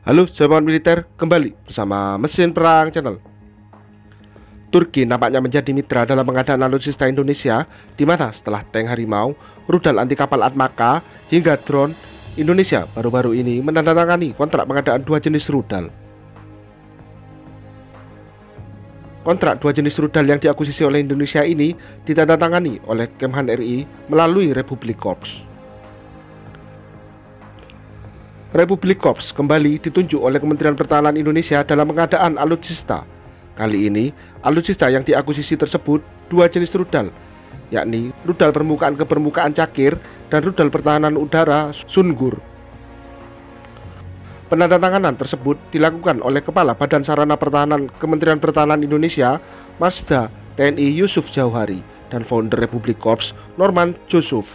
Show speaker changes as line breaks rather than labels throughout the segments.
Halo sahabat militer, kembali bersama Mesin Perang Channel. Turki nampaknya menjadi mitra dalam pengadaan alutsista Indonesia, di mana setelah tank Harimau, rudal anti kapal Atmaka, hingga drone, Indonesia baru-baru ini menandatangani kontrak pengadaan dua jenis rudal. Kontrak dua jenis rudal yang diakuisisi oleh Indonesia ini ditandatangani oleh Kemhan RI melalui Republik Korps. Republik Korps kembali ditunjuk oleh Kementerian Pertahanan Indonesia dalam pengadaan alutsista. Kali ini, alutsista yang diakuisisi tersebut dua jenis rudal, yakni rudal permukaan ke permukaan Cakir dan rudal pertahanan udara Sungur. Penandatanganan tersebut dilakukan oleh Kepala Badan Sarana Pertahanan Kementerian Pertahanan Indonesia, Marsda TNI Yusuf Jauhari, dan founder Republik Korps, Norman Joseph.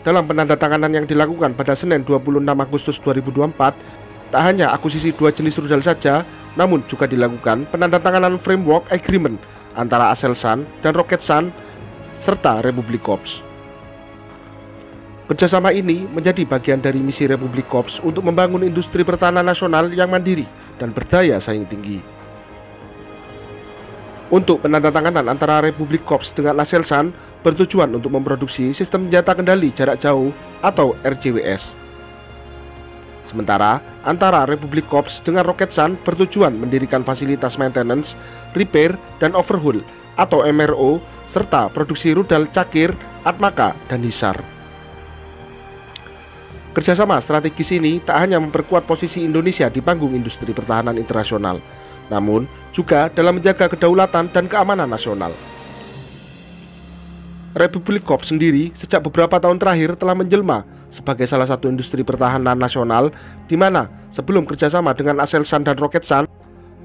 Dalam penandatanganan yang dilakukan pada Senin 26 Agustus 2024, tak hanya akuisisi dua jenis rudal saja, namun juga dilakukan penandatanganan framework agreement antara Aselsan dan Roketsan serta Republik Korps. Kerjasama ini menjadi bagian dari misi Republik Korps untuk membangun industri pertahanan nasional yang mandiri dan berdaya saing tinggi. Untuk penandatanganan antara Republik Korps dengan Aselsan bertujuan untuk memproduksi sistem senjata kendali jarak jauh atau RJWS. Sementara antara Republik Korps dengan Roketsan bertujuan mendirikan fasilitas maintenance, repair, dan overhaul atau MRO serta produksi rudal Cakir, Atmaka, dan Hisar. Kerjasama strategis ini tak hanya memperkuat posisi Indonesia di panggung industri pertahanan internasional, namun juga dalam menjaga kedaulatan dan keamanan nasional. Republik Korps sendiri sejak beberapa tahun terakhir telah menjelma sebagai salah satu industri pertahanan nasional, di mana sebelum kerjasama dengan Aselsan dan Roketsan,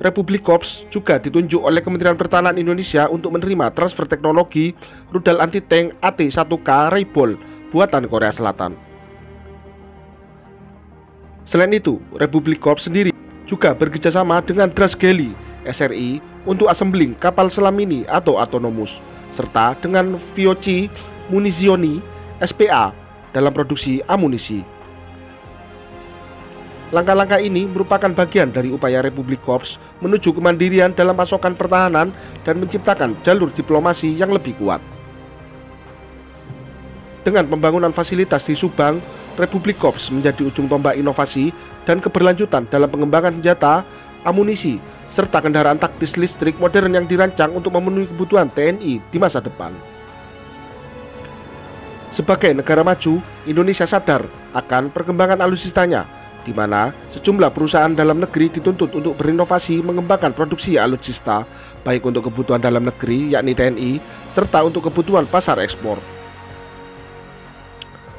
Republik Korps juga ditunjuk oleh Kementerian Pertahanan Indonesia untuk menerima transfer teknologi rudal anti-tank AT-1K Raibol buatan Korea Selatan. Selain itu, Republik Korps sendiri juga bekerjasama dengan Drasgeli SRI untuk assembling kapal selam mini atau autonomous, serta dengan Viochi Munizioni SPA dalam produksi amunisi. Langkah-langkah ini merupakan bagian dari upaya Republik Korps menuju kemandirian dalam pasokan pertahanan dan menciptakan jalur diplomasi yang lebih kuat. Dengan pembangunan fasilitas di Subang, Republik Korps menjadi ujung tombak inovasi dan keberlanjutan dalam pengembangan senjata, amunisi, serta kendaraan taktis listrik modern yang dirancang untuk memenuhi kebutuhan TNI di masa depan. Sebagai negara maju, Indonesia sadar akan perkembangan alutsistanya, di mana sejumlah perusahaan dalam negeri dituntut untuk berinovasi mengembangkan produksi alutsista, baik untuk kebutuhan dalam negeri yakni TNI, serta untuk kebutuhan pasar ekspor.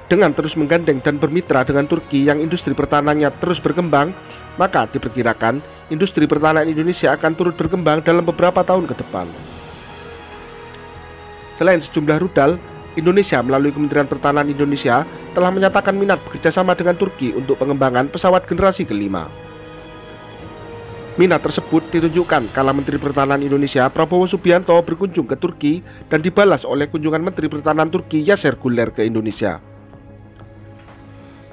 Dengan terus menggandeng dan bermitra dengan Turki yang industri pertahanannya terus berkembang, maka diperkirakan industri pertahanan Indonesia akan turut berkembang dalam beberapa tahun ke depan. Selain sejumlah rudal, Indonesia melalui Kementerian Pertahanan Indonesia telah menyatakan minat bekerjasama dengan Turki untuk pengembangan pesawat generasi kelima. Minat tersebut ditunjukkan kala Menteri Pertahanan Indonesia Prabowo Subianto berkunjung ke Turki dan dibalas oleh kunjungan Menteri Pertahanan Turki Yasser Güler ke Indonesia.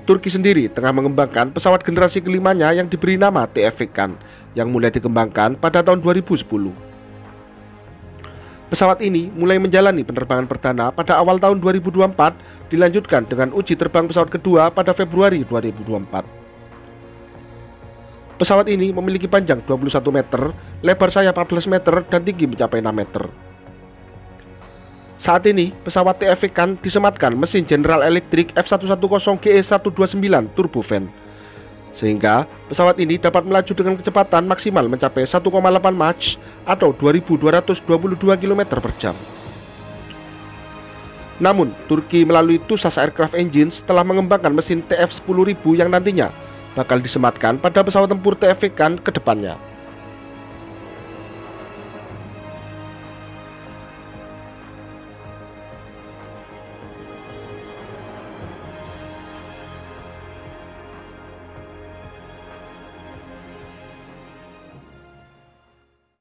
Turki sendiri tengah mengembangkan pesawat generasi kelimanya yang diberi nama TF-Vekan yang mulai dikembangkan pada tahun 2010. Pesawat ini mulai menjalani penerbangan perdana pada awal tahun 2024, dilanjutkan dengan uji terbang pesawat kedua pada Februari 2024. Pesawat ini memiliki panjang 21 meter, lebar sayap 14 meter, dan tinggi mencapai 6 meter. Saat ini, pesawat TF-Vekan disematkan mesin General Electric F110GE129 turbofan, sehingga pesawat ini dapat melaju dengan kecepatan maksimal mencapai 1,8 Mach atau 2.222 km per jam. Namun, Turki melalui TUSAS Aircraft Engines telah mengembangkan mesin TF10000 yang nantinya bakal disematkan pada pesawat tempur TF-Vekan ke depannya.